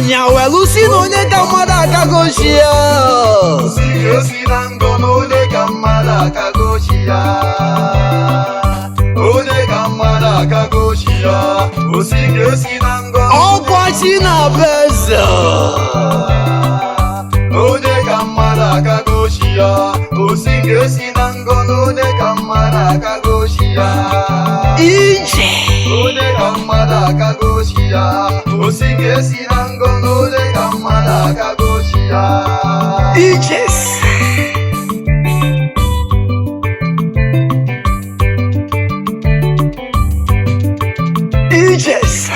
anya welu si na onye ka mmadụ akagochi ya osi na ngọ na onye ka mmadụ akagochi ya onye ka mmadụ akagochi ya osi na ngọ ọkwachi na be eze onye ka mmadụ akagochi ya osi na ngọ na onye ka mmadụ akagochi ya ije onye ka mmadụ akagochi ya osi na ngọ na onye ka mmadụ akagochi ya ijes ijes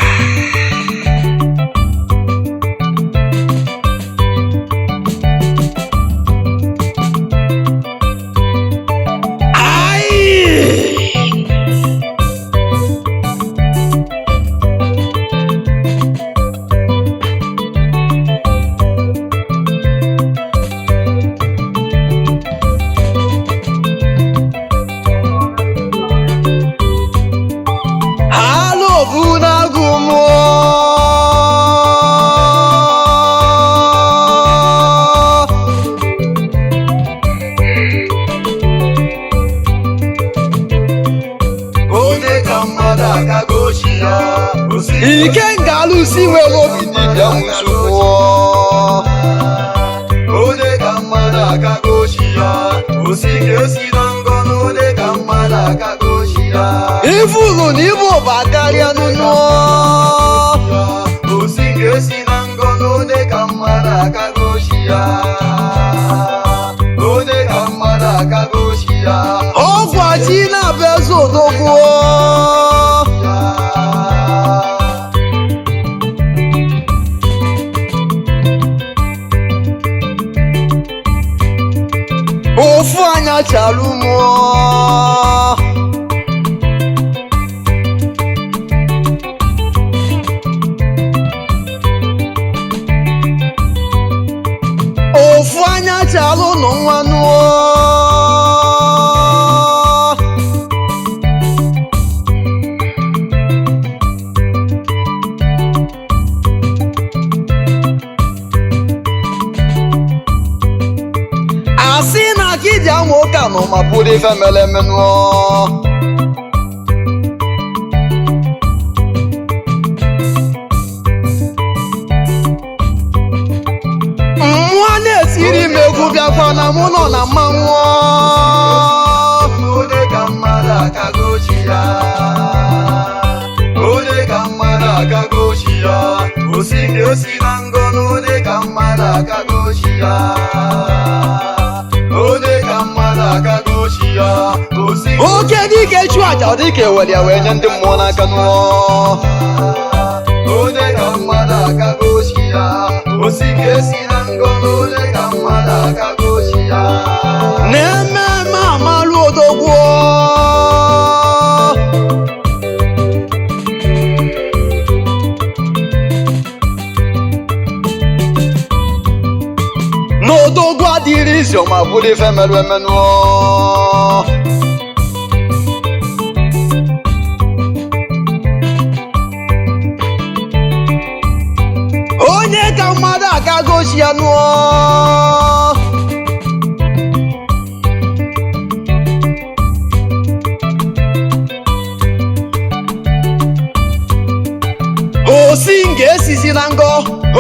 ike ngalusi nwere obi dibịa nwụsụkwụ onye ka mmadụ akagochi ya osi na ngọ na onye ka mmadụ akagochi ya ifuru na ibu ụba karịa nụnụ osi na ngọ na onye ka mmadụ akagochi ya onye ka mmadụ akagochi ya ọgwachi na-abụ eze odogwu ofu anya chalụ mụọ ofu anya chalụ nụ nwa nụọ asị na akịdị anwụ ụka nọ ma bụrụ ife mere eme nụọ mmụọ na-etiri m egwu bịakwa na mụ nọ na mmanwụ onye ka mmadụ akagochi ya onye ka mmadụ akagochi ya osi na ngọ na onye ka mmadụ akagochi ya onye ka mmadụ akagochi ya oke dike chụ aja dịka ewere ya wee nye ndị mmụọ n'aka nụọ onye ka mmadụ akagochi ya osi na ngọ na onye ka mmadụ akagochi ya na-ememe amalụ odogwu n'odogwu adịrị izo ma bụrụ ife merụ emenụọ onye ka mmadụ akagochi ya nụọ osi nga esizi na ngọ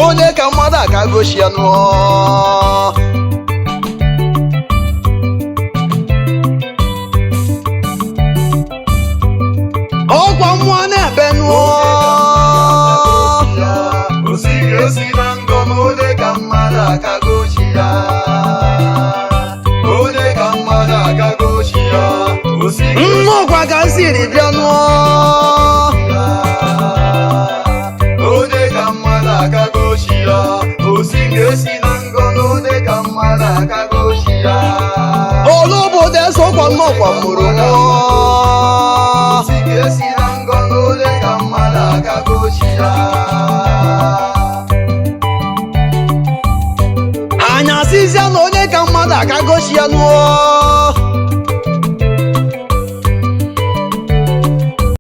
onye ka mmadụ akagochi ya nụọ ọkwa mmụọ na-ebe nụọ osi na ngọ na onye ka mmadụ akagochi ya onye ka mmadụ akagochi ya nnọkwa ka siri bịa